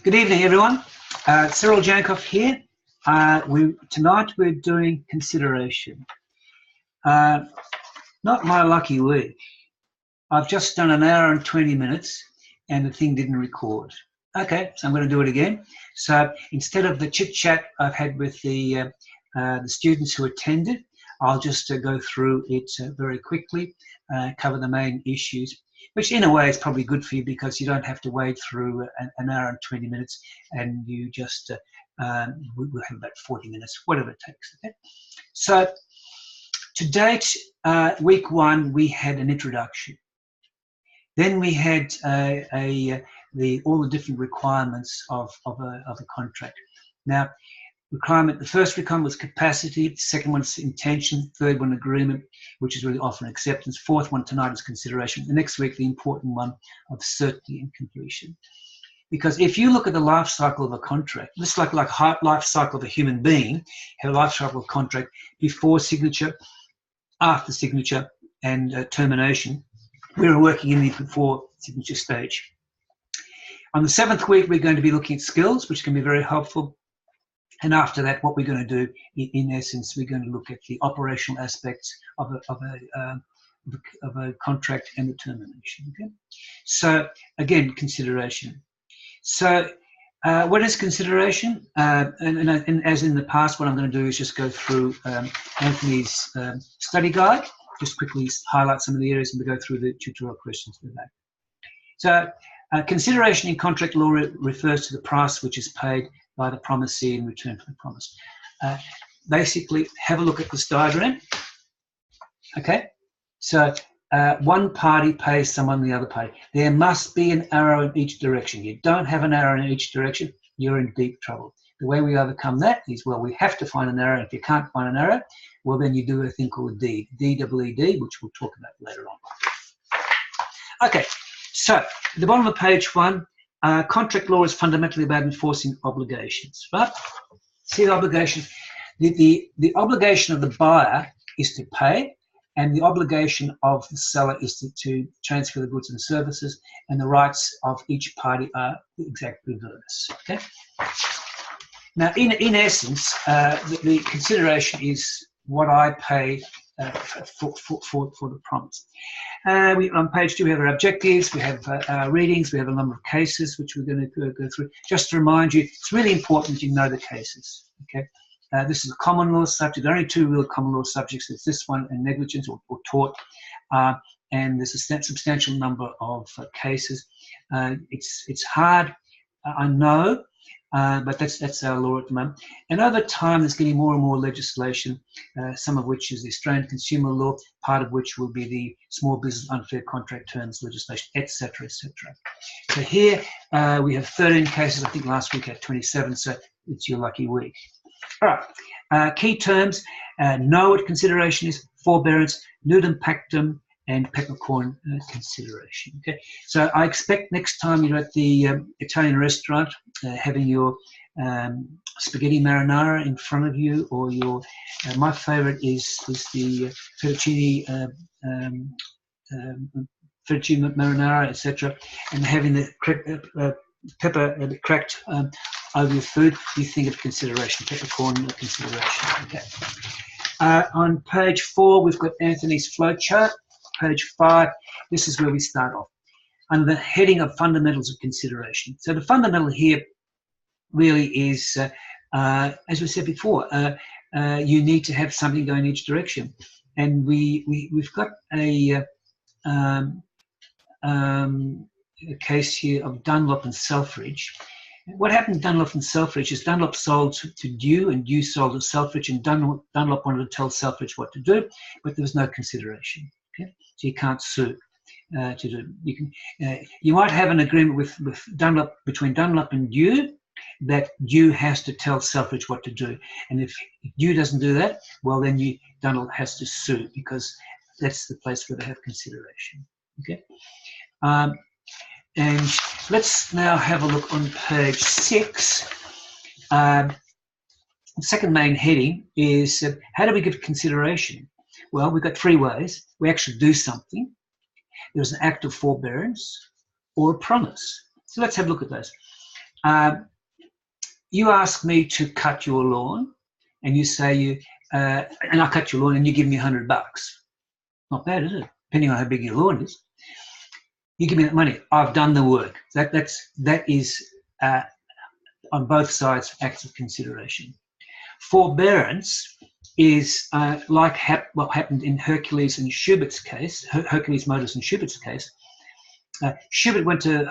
Good evening, everyone. Cyril Jankoff here. Tonight we're doing consideration. Not my lucky week. I've just done an hour and 20 minutes and the thing didn't record. Okay, so I'm going to do it again. So instead of the chit-chat I've had with the students who attended, I'll just go through it very quickly, cover the main issues, which in a way is probably good for you because you don't have to wade through an hour and 20 minutes and you just, we'll have about 40 minutes, whatever it takes. Okay? So to date, week one, we had an introduction. Then we had all the different requirements of a contract. Now, the first requirement was capacity, the second one is intention, third one agreement, which is really often acceptance, fourth one tonight is consideration, the next week the important one of certainty and completion. Because if you look at the life cycle of a contract, just like life cycle of a human being, have a life cycle of contract before signature, after signature, and termination, we're working in the before signature stage. On the seventh week, we're going to be looking at skills, which can be very helpful. And after that, what we're going to do, in essence, we're going to look at the operational aspects of a contract and the termination. Okay? So again, consideration. So what is consideration? And as in the past, what I'm going to do is just go through Anthony's study guide, just quickly highlight some of the areas and we go through the tutorial questions for that. So consideration in contract law refers to the price which is paid by the promisee in return for the promise. Basically, have a look at this diagram. Okay, so one party pays someone the other party. There must be an arrow in each direction. You don't have an arrow in each direction, you're in deep trouble. The way we overcome that is, well, we have to find an arrow. If you can't find an arrow, well, then you do a thing called a deed, D-E-E-D, which we'll talk about later on. Okay, so at the bottom of page one, contract law is fundamentally about enforcing obligations, right? See the obligations. The obligation of the buyer is to pay, and the obligation of the seller is to transfer the goods and services, and the rights of each party are the exact reverse. Okay. Now, in essence, the consideration is what I pay for the promise. On page two, we have our objectives, we have our readings, we have a number of cases which we're going to go through. Just to remind you, it's really important you know the cases. Okay, this is a common law subject. There are only two real common law subjects. It's this one and negligence or tort, and there's a substantial number of cases. It's hard, I know. But that's our law at the moment. And over time, there's getting more and more legislation, some of which is the Australian consumer law, part of which will be the small business unfair contract terms legislation, etc., etc. So here we have 13 cases. I think last week had 27, so it's your lucky week. All right, key terms, know what consideration is, forbearance, nudum pactum, and peppercorn consideration. Okay, so I expect next time you're at the Italian restaurant, having your spaghetti marinara in front of you, or your my favourite is the fettuccine marinara, etc., and having the pepper cracked over your food. You think of consideration, peppercorn consideration. Okay. On page 4, we've got Anthony's flowchart. Page 5, this is where we start off, under the heading of fundamentals of consideration. So the fundamental here really is, as we said before, you need to have something going in each direction. And we've got a case here of Dunlop and Selfridge. What happened to Dunlop and Selfridge is Dunlop sold to Dew, and Dew sold to Selfridge, and Dunlop wanted to tell Selfridge what to do, but there was no consideration. Okay? So you can't sue to do. You might have an agreement with Dunlop, between Dunlop and Dew, that Dew has to tell Selfridge what to do, and if Dew doesn't do that, well then Dunlop has to sue, because that's the place where they have consideration. Okay, and let's now have a look on page 6. The second main heading is how do we give consideration? Well, we've got 3 ways. We actually do something. There's an act of forbearance or a promise. So let's have a look at those. You ask me to cut your lawn, and you say and I cut your lawn, and you give me $100. Not bad, is it? Depending on how big your lawn is. You give me that money. I've done the work. That is on both sides acts of consideration. Forbearance is like what happened in Hercules and Schubert's case, Hercules Motors and Schubert's case. Schubert went to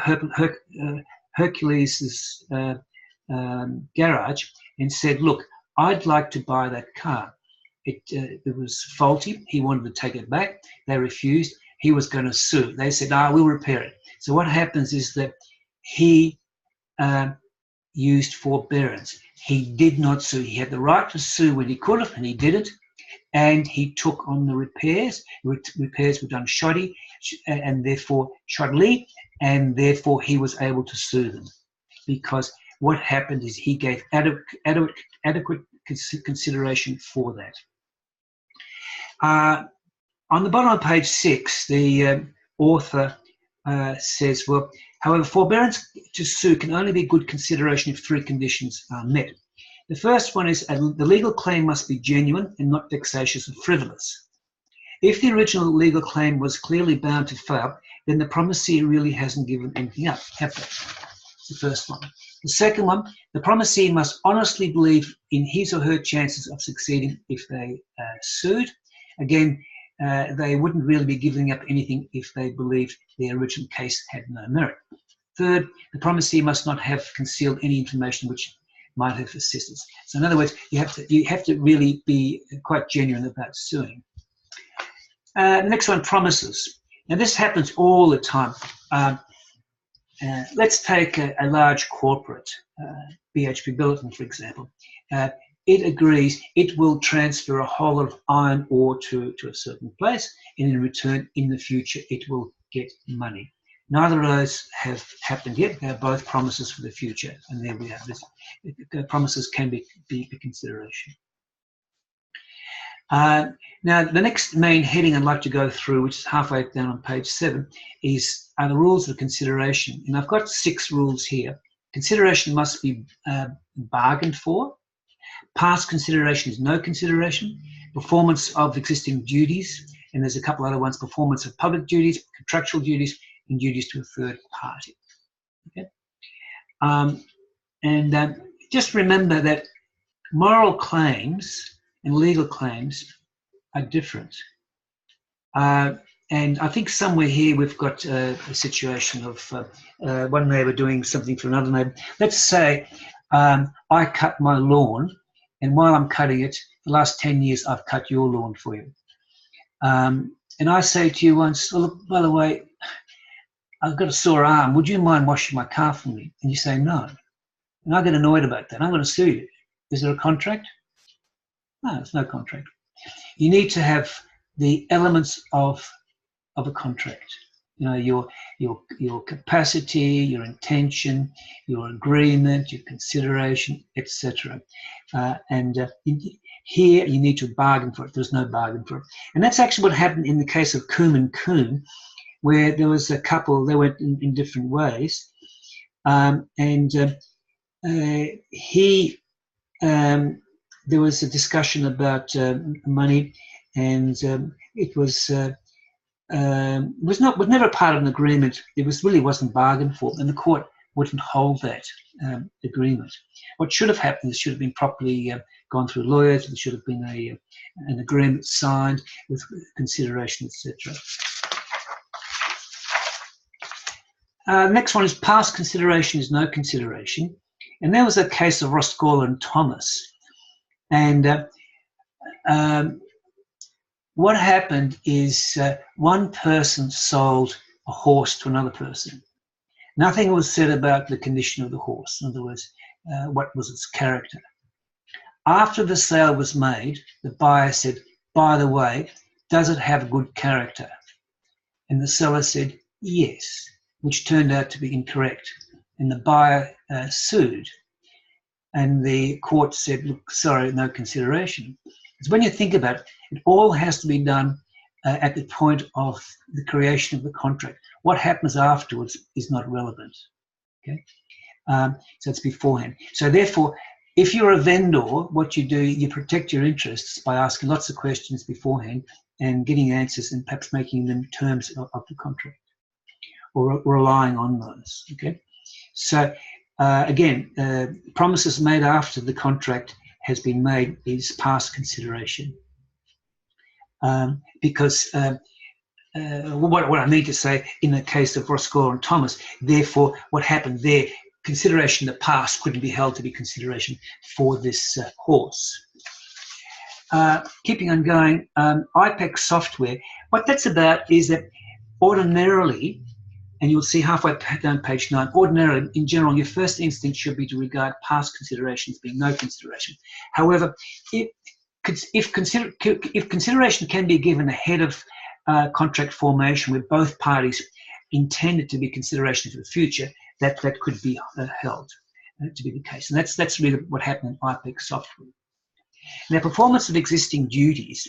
Hercules' garage and said, look, I'd like to buy that car. It was faulty. He wanted to take it back. They refused. He was going to sue. They said, we'll repair it. So what happens is that he used forbearance. He did not sue. He had the right to sue when he could have, and he did it. And he took on the repairs. Repairs were done shoddily, and therefore he was able to sue them. Because what happened is he gave adequate consideration for that. On the bottom of page 6, the author says, well, however, forbearance to sue can only be good consideration if 3 conditions are met. The first one is the legal claim must be genuine and not vexatious or frivolous. If the original legal claim was clearly bound to fail, then the promisee really hasn't given anything up, have they? That's the first one. The second one, the promisee must honestly believe in his or her chances of succeeding if they sued. Again, they wouldn't really be giving up anything if they believed their original case had no merit. Third, the promisee must not have concealed any information which might have assisted. So in other words, you have to really be quite genuine about suing. The next one, promises. Now this happens all the time. Let's take a large corporate, BHP Billiton, for example. It agrees it will transfer a whole lot of iron ore to a certain place, and in return, in the future, it will get money. Neither of those have happened yet. They're both promises for the future, and there we have this. Promises can be a consideration. Now, the next main heading I'd like to go through, which is halfway down on page 7, are the rules of consideration. And I've got 6 rules here. Consideration must be bargained for. Past consideration is no consideration. Performance of existing duties, and there's a couple other ones, performance of public duties, contractual duties, and duties to a third party. Okay? Just remember that moral claims and legal claims are different. And I think somewhere here we've got a situation of one neighbour doing something for another neighbour. Let's say I cut my lawn, and while I'm cutting it, the last 10 years I've cut your lawn for you. And I say to you once, oh, look, by the way, I've got a sore arm. Would you mind washing my car for me? And you say no. And I get annoyed about that. I'm going to sue you. Is there a contract? No, there's no contract. You need to have the elements of a contract. You know, your capacity, your intention, your agreement, your consideration, etc. Here you need to bargain for it. There's no bargain for it. And that's actually what happened in the case of Coombe and Coombe, where there was a couple, they went in different ways. There was a discussion about money, and it was never part of an agreement. It really wasn't bargained for, and the court wouldn't hold that agreement. What should have happened is should have been properly gone through lawyers. There should have been an agreement signed with consideration, etc. Next one is past consideration is no consideration, and there was a case of Roscoe and Thomas. And what happened is one person sold a horse to another person. Nothing was said about the condition of the horse. In other words, what was its character. After the sale was made, the buyer said, by the way, does it have good character? And the seller said, yes, which turned out to be incorrect. And the buyer sued. And the court said, look, sorry, no consideration. Because when you think about it, it all has to be done at the point of the creation of the contract. What happens afterwards is not relevant. Okay? So it's beforehand. So therefore, if you're a vendor, what you do, you protect your interests by asking lots of questions beforehand and getting answers and perhaps making them terms of the contract or relying on those. Okay. So again, promises made after the contract has been made is past consideration. Because what I mean to say, in the case of Roscoe and Thomas, therefore, what happened there, consideration in the past couldn't be held to be consideration for this horse. Keeping on going, IPEX software, what that's about is that ordinarily, and you'll see halfway down page 9, ordinarily, in general, your first instinct should be to regard past consideration as being no consideration. However, if consideration can be given ahead of contract formation where both parties intended to be consideration for the future, that could be held to be the case. And that's really what happened in IPEX software. Now, performance of existing duties,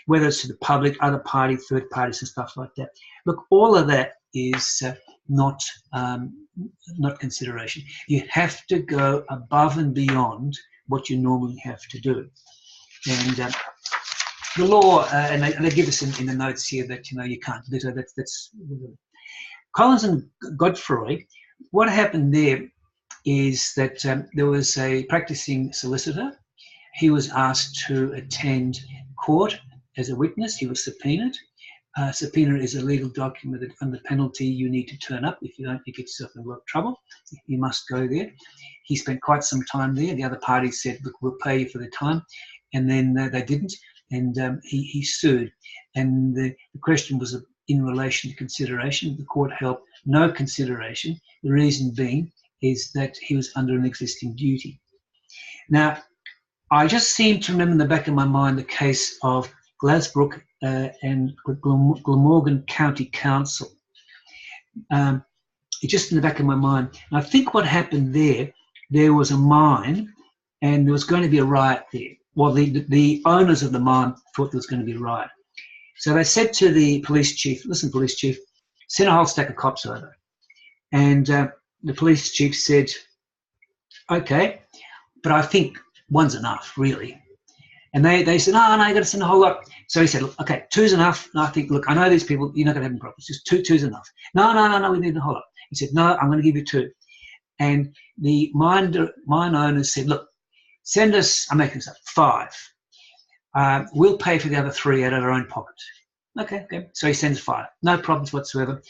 whether it's to the public, other party, third parties and stuff like that, look, all of that is not consideration. You have to go above and beyond what you normally have to do. And the law, and they give us in the notes here that you can't do so. That's Collins and Godfrey. What happened there is that there was a practicing solicitor. He was asked to attend court as a witness. He was subpoenaed. Subpoena is a legal document that under penalty you need to turn up. If you don't, you get yourself in a lot of trouble. You must go there. He spent quite some time there. The other party said, look, we'll pay you for the time. And then they didn't. And he sued. And the question was in relation to consideration. The court held no consideration. The reason being is that he was under an existing duty. Now, I just seem to remember in the back of my mind the case of Glasbrook and Glamorgan County Council. It's just in the back of my mind. And I think what happened there was a mine and there was going to be a riot there. Well, the owners of the mine thought there was going to be a riot. So they said to the police chief, listen, police chief, send a whole stack of cops over. And the police chief said, okay, but I think one's enough, really. And they said, no, you got to send a whole lot. So he said, look, okay, two's enough. And I think, look, I know these people, you're not going to have any problems. Just two's enough. No, we need a whole lot. He said, no, I'm going to give you 2. And the mine owners said, look, send us, I'm making this up, 5. We'll pay for the other 3 out of our own pocket. Okay. So he sends 5. No problems whatsoever.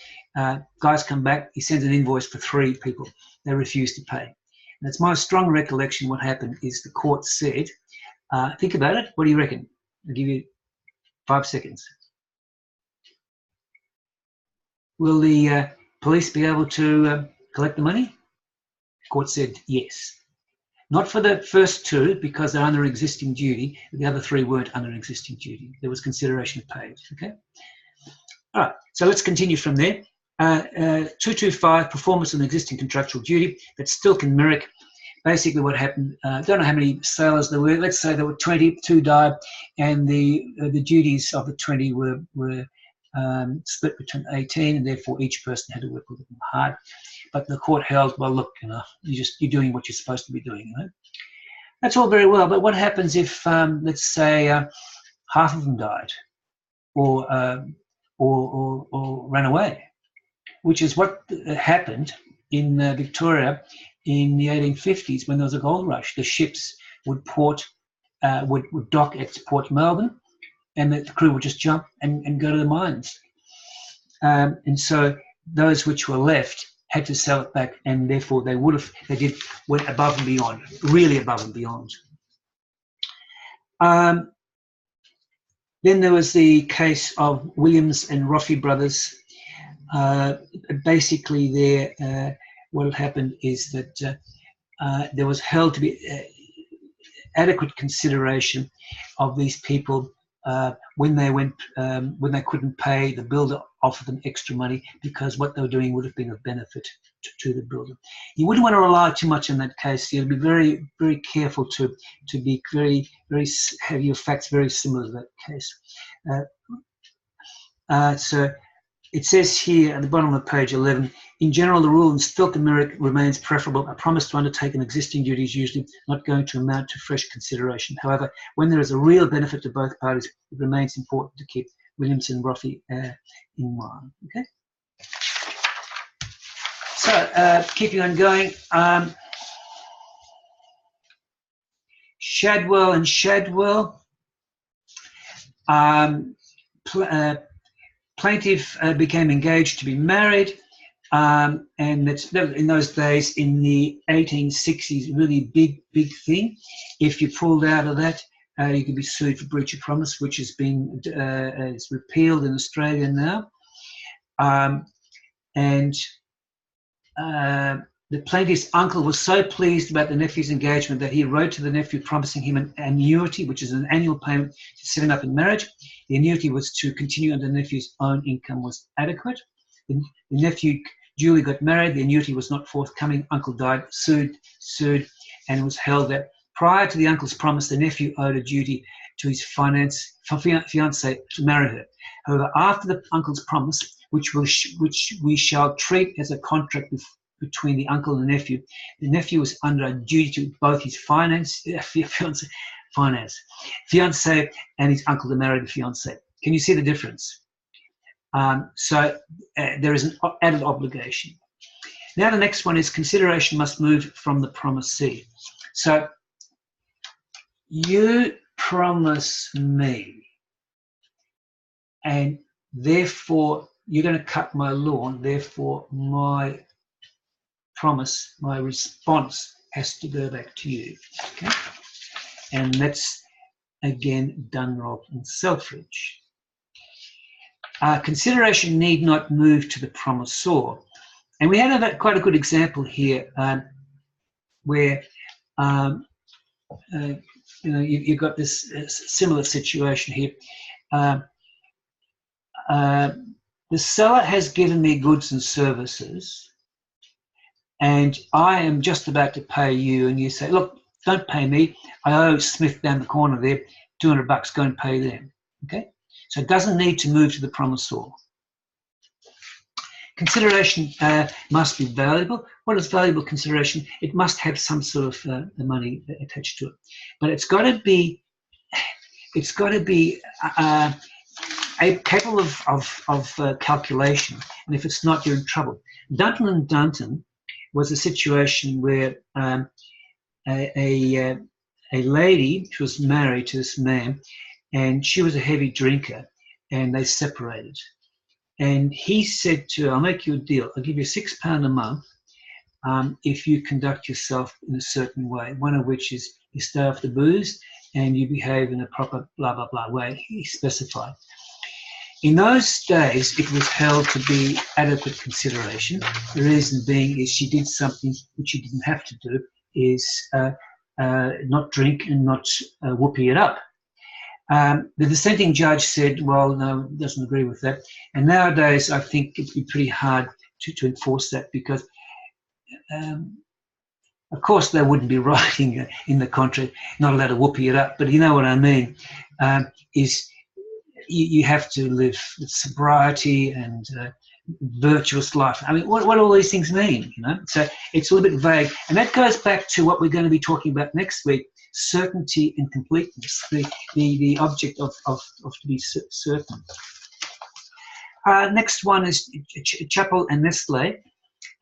Guys come back. He sends an invoice for 3 people. They refuse to pay. And it's my strong recollection what happened is the court said, think about it. What do you reckon? I'll give you 5 seconds. Will the police be able to collect the money? The court said yes. Not for the first 2 because they're under existing duty. The other 3 weren't under existing duty. There was consideration paid. Okay. All right. So let's continue from there. 225, performance of an existing contractual duty that still can merit. Basically what happened, don't know how many sailors there were. Let's say there were 20, 2 died, and the duties of the 20 were split between 18, and therefore each person had to work a little hard. But the court held, well, look, you're doing what you're supposed to be doing. That's all very well, but what happens if, let's say, half of them died, or ran away, which is what happened in Victoria in the 1850s when there was a gold rush. The ships would dock at Port Melbourne, and the crew would just jump and go to the mines. And so those which were left had to sell it back, and therefore went above and beyond, really above and beyond. Then there was the case of Williams and Roffey brothers. Basically, there, what had happened is that there was held to be adequate consideration of these people when they couldn't pay. The builder offered them extra money because what they were doing would have been of benefit to the builder. You wouldn't want to rely too much on that case. You'd be very, very careful to be very, very have your facts very similar to that case. So it says here at the bottom of page 11, in general, the rule in Stilton Merrick remains preferable. A promise to undertake an existing duty is usually not going to amount to fresh consideration. However, when there is a real benefit to both parties, it remains important to keep Williamson Roffey in mind. Okay. So keeping on going, Shadwell and Shadwell. Plaintiff became engaged to be married, and that's in those days in the 1860s, really big thing. If you pulled out of that, you could be sued for breach of promise, which has been is repealed in Australia now. The plaintiff's uncle was so pleased about the nephew's engagement that he wrote to the nephew promising him an annuity, which is an annual payment to set him up in marriage. The annuity was to continue until the nephew's own income was adequate. The nephew duly got married. The annuity was not forthcoming. Uncle died, sued, and it was held that prior to the uncle's promise, the nephew owed a duty to his fiancée to marry her. However, after the uncle's promise, which we shall treat as a contract between the uncle and the nephew was under a duty to both his fiancée and his uncle to marry the fiancée. Can you see the difference? There is an added obligation. Now the next one is consideration must move from the promisee. So you promise me, and therefore you're going to cut my lawn, therefore my promise, my response has to go back to you. Okay? And that's again Dunlop and Selfridge. Consideration need not move to the promisor. And we had quite a good example here where you've got this similar situation here. The seller has given me goods and services, and I am just about to pay you, and you say, look, don't pay me. I owe Smith down the corner there $200, go and pay them. Okay? So it doesn't need to move to the promisor. Consideration must be valuable. What is valuable consideration? It must have some sort of money attached to it. But it's got to be capable of calculation. And if it's not, you're in trouble. Dunton and Dunton was a situation where a lady, she was married to this man, and she was a heavy drinker, and they separated. And he said to her, I'll make you a deal. I'll give you £6 a month if you conduct yourself in a certain way, one of which is you stay off the booze and you behave in a proper blah, blah, blah way, he specified. In those days, it was held to be adequate consideration. The reason being is she did something which she didn't have to do, is not drink and not whoopee it up. The dissenting judge said, well, no, doesn't agree with that. And nowadays, I think it'd be pretty hard to enforce that because, of course, they wouldn't be writing in the contract, not allowed to whoopee it up. But you know what I mean, is you have to live with sobriety and virtuous life. I mean, what all these things mean, you know? So it's a little bit vague. And that goes back to what we're going to be talking about next week, certainty and completeness, the object of to be certain. Next one is Chappell and Nestle.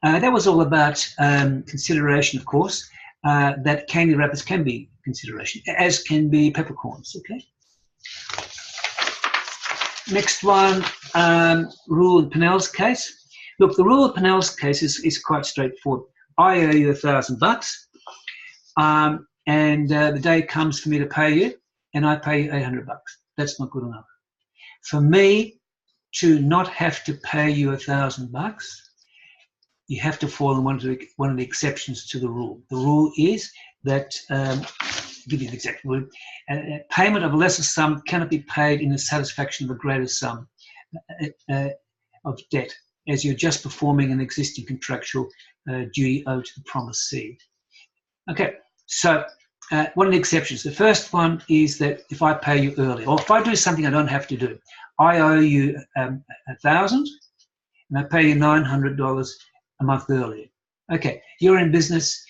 That was all about consideration, of course, that candy wrappers can be consideration, as can be peppercorns, okay? Next one, Rule of Pinnell's case. Look, the Rule of Pinnell's case is quite straightforward. I owe you $1,000, and the day comes for me to pay you, and I pay you $800. That's not good enough. For me to not have to pay you $1,000, you have to fall in one of the exceptions to the rule. The rule is that, give you the exact word, payment of a lesser sum cannot be paid in the satisfaction of a greater sum of debt, as you're just performing an existing contractual duty owed to the promisee. Okay, so one of the exceptions. The first one is that if I pay you early, or if I do something I don't have to do, I owe you $1,000, and I pay you $900 a month earlier. Okay, you're in business,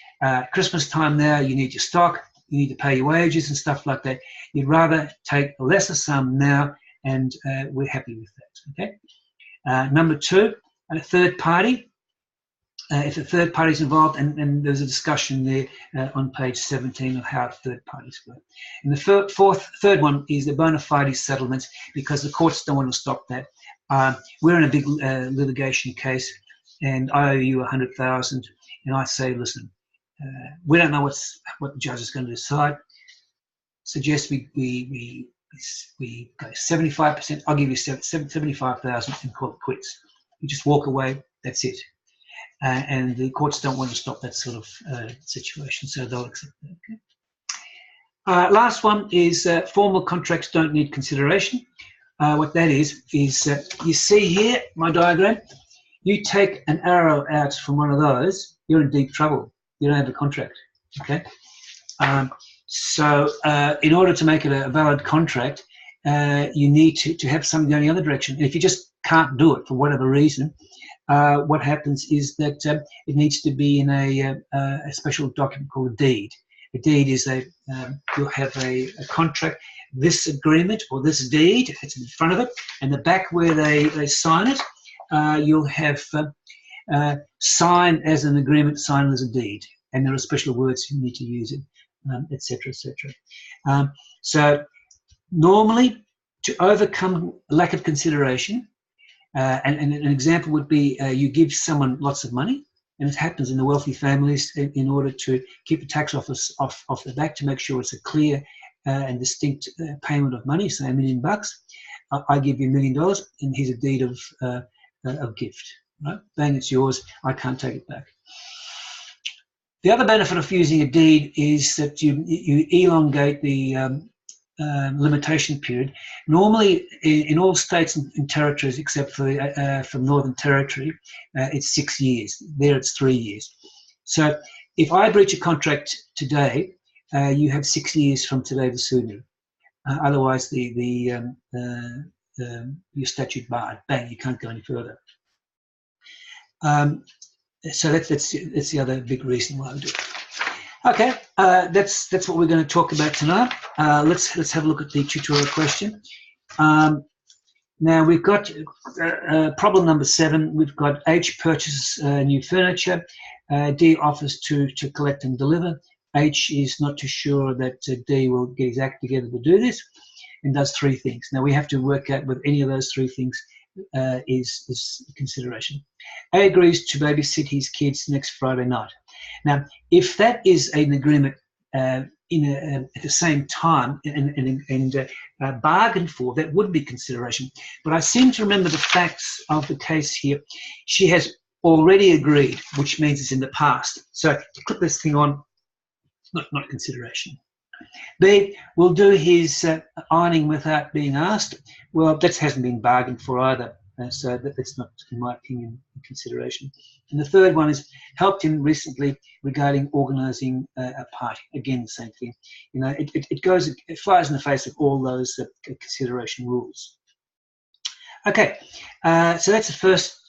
Christmas time now, you need your stock, you need to pay your wages and stuff like that. You'd rather take a lesser sum now, and we're happy with that, okay? Number two, a third party. If a third party is involved, and there's a discussion there on page 17 of how third parties work. And the third one is the bona fide settlements, because the courts don't want to stop that. We're in a big litigation case, and I owe you $100,000, and I say, listen, we don't know what the judge is going to decide. Suggest we go 75%. I'll give you 75,000 and call it quits. You just walk away. That's it. And the courts don't want to stop that sort of situation, so they'll accept that. Okay. Last one is formal contracts don't need consideration. What that is you see here, my diagram, you take an arrow out from one of those, you're in deep trouble. You don't have a contract, okay? So in order to make it a valid contract, you need to have something going the other direction. And if you just can't do it for whatever reason, what happens is that it needs to be in a special document called a deed. A deed is you'll have a contract, this agreement or this deed, it's in front of it, and the back where they sign it, you'll have sign as an agreement, sign as a deed, and there are special words you need to use it, etc., etc. So normally, to overcome lack of consideration, and an example would be you give someone lots of money, and it happens in the wealthy families in order to keep the tax office off the back, to make sure it's a clear and distinct payment of money, say $1 million. I give you $1 million, and here's a deed of gift. Right? Bang, it's yours. I can't take it back. The other benefit of using a deed is that you elongate the limitation period. Normally, in all states and territories except for from Northern Territory, it's 6 years. There, it's 3 years. So, if I breach a contract today, you have 6 years from today to sue me. Otherwise, your statute barred. Bang, you can't go any further. So that's the other big reason why we do it. Okay, that's what we're going to talk about tonight. Let's have a look at the tutorial question. Now we've got problem number 7. We've got H purchases new furniture. D offers to collect and deliver. H is not too sure that D will get his act together to do this, and does 3 things. Now we have to work out whether any of those 3 things is consideration. A agrees to babysit his kids next Friday night. Now, if that is an agreement at the same time and bargained for, that would be consideration. But I seem to remember the facts of the case here. She has already agreed, which means it's in the past. So to click this thing on, not consideration. B will do his ironing without being asked. Well, that hasn't been bargained for either, so that's not, in my opinion, a consideration. And the third one is helped him recently regarding organising a party. Again, the same thing. You know, it flies in the face of all those consideration rules. Okay, so that's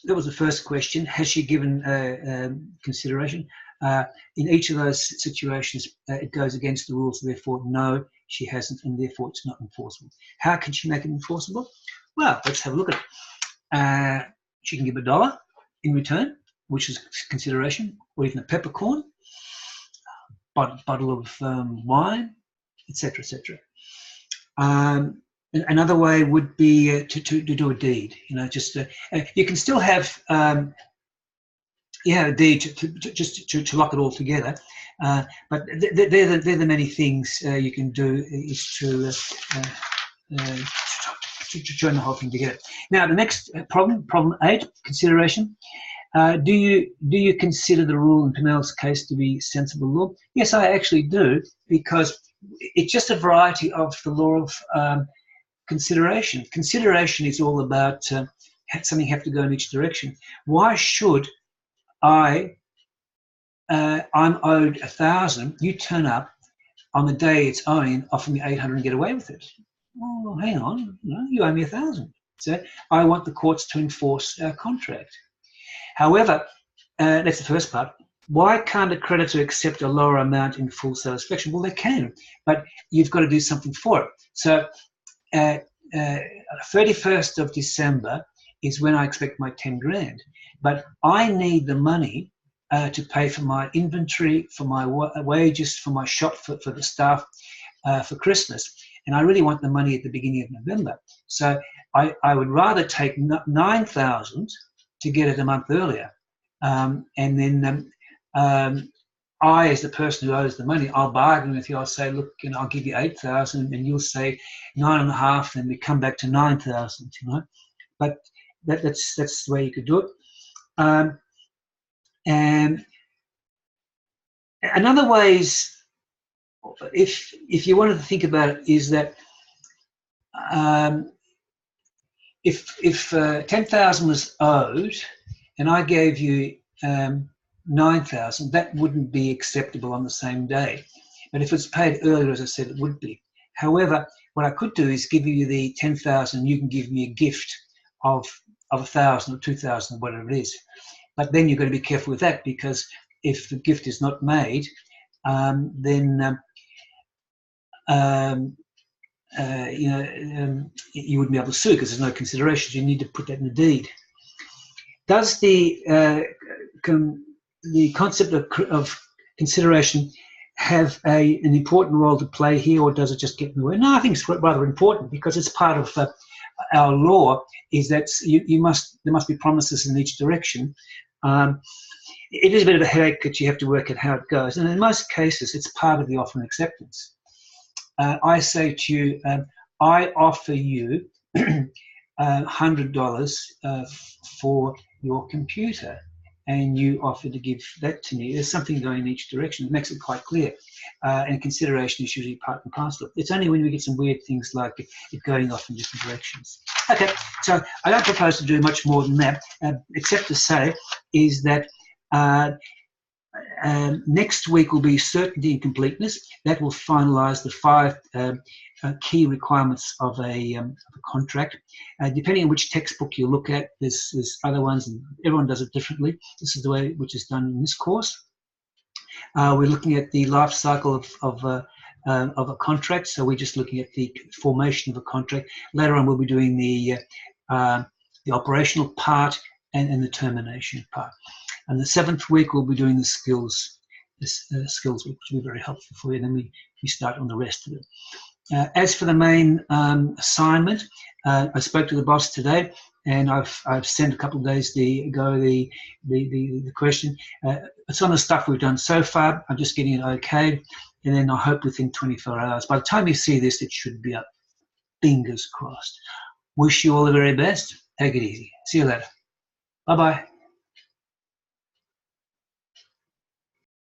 that was the first question. Has she given consideration? In each of those situations, it goes against the rules, therefore no, she hasn't, and therefore it's not enforceable. How can she make it enforceable? Well, let's have a look at it. She can give $1 in return, which is consideration, or even a peppercorn, bottle of wine, etc., etc. Another way would be to do a deed. You know, just you can still have a deed to lock it all together, but they're the many things you can do is to join the whole thing together. Now, the next problem 8, consideration. Do you consider the rule in Penel's case to be sensible law? Yes, I actually do, because it's just a variety of the law of consideration. Consideration is all about something have to go in each direction. Why should I'm owed 1,000, you turn up on the day it's owing, offer me 800 and get away with it? Oh, hang on, no, you owe me 1,000. So I want the courts to enforce our contract. However, that's the first part. Why can't a creditor accept a lower amount in full satisfaction? Well, they can, but you've got to do something for it. So 31st of December is when I expect my 10 grand. But I need the money to pay for my inventory, for my wages, for my shop, for the staff, for Christmas. And I really want the money at the beginning of November. So I would rather take 9,000 to get it a month earlier. And then I, as the person who owes the money, I'll bargain with you. I'll say, look, I'll give you 8,000, and you'll say 9.5, and we come back to 9,000. But that's the way you could do it. And another way is, if you wanted to think about it, is that if 10,000 was owed, and I gave you 9,000, that wouldn't be acceptable on the same day. But if it's paid earlier, as I said, it would be. However, what I could do is give you the 10,000. You can give me a gift of 1,000 or 2,000, whatever it is. But then you've got to be careful with that, because if the gift is not made, then you wouldn't be able to sue because there's no consideration. You need to put that in the deed. Does the concept of consideration have an important role to play here, or does it just get in the way? No, I think it's rather important, because it's part of our law, is that there must be promises in each direction. It is a bit of a headache that you have to work out how it goes, and in most cases it's part of the offer and acceptance. I say to you, I offer you $100 for your computer, and you offer to give that to me. There's something going in each direction. It makes it quite clear. And consideration is usually part and parcel. It's only when we get some weird things like it going off in different directions. Okay, so I don't propose to do much more than that, except to say is that next week will be certainty and completeness. That will finalise the 5 key requirements of a contract. Depending on which textbook you look at, there's other ones, and everyone does it differently. This is the way which is done in this course. We're looking at the life cycle of a contract, so we're just looking at the formation of a contract. Later on, we'll be doing the operational part and the termination part. And the 7th week, we'll be doing the skills, skills which will be very helpful for you. And then we start on the rest of it. As for the main assignment, I spoke to the boss today, and I've sent a couple of days ago the question. It's on the stuff we've done so far. I'm just getting it okay, and then I hope within 24 hours. By the time you see this, it should be up. Fingers crossed. Wish you all the very best. Take it easy. See you later. Bye-bye.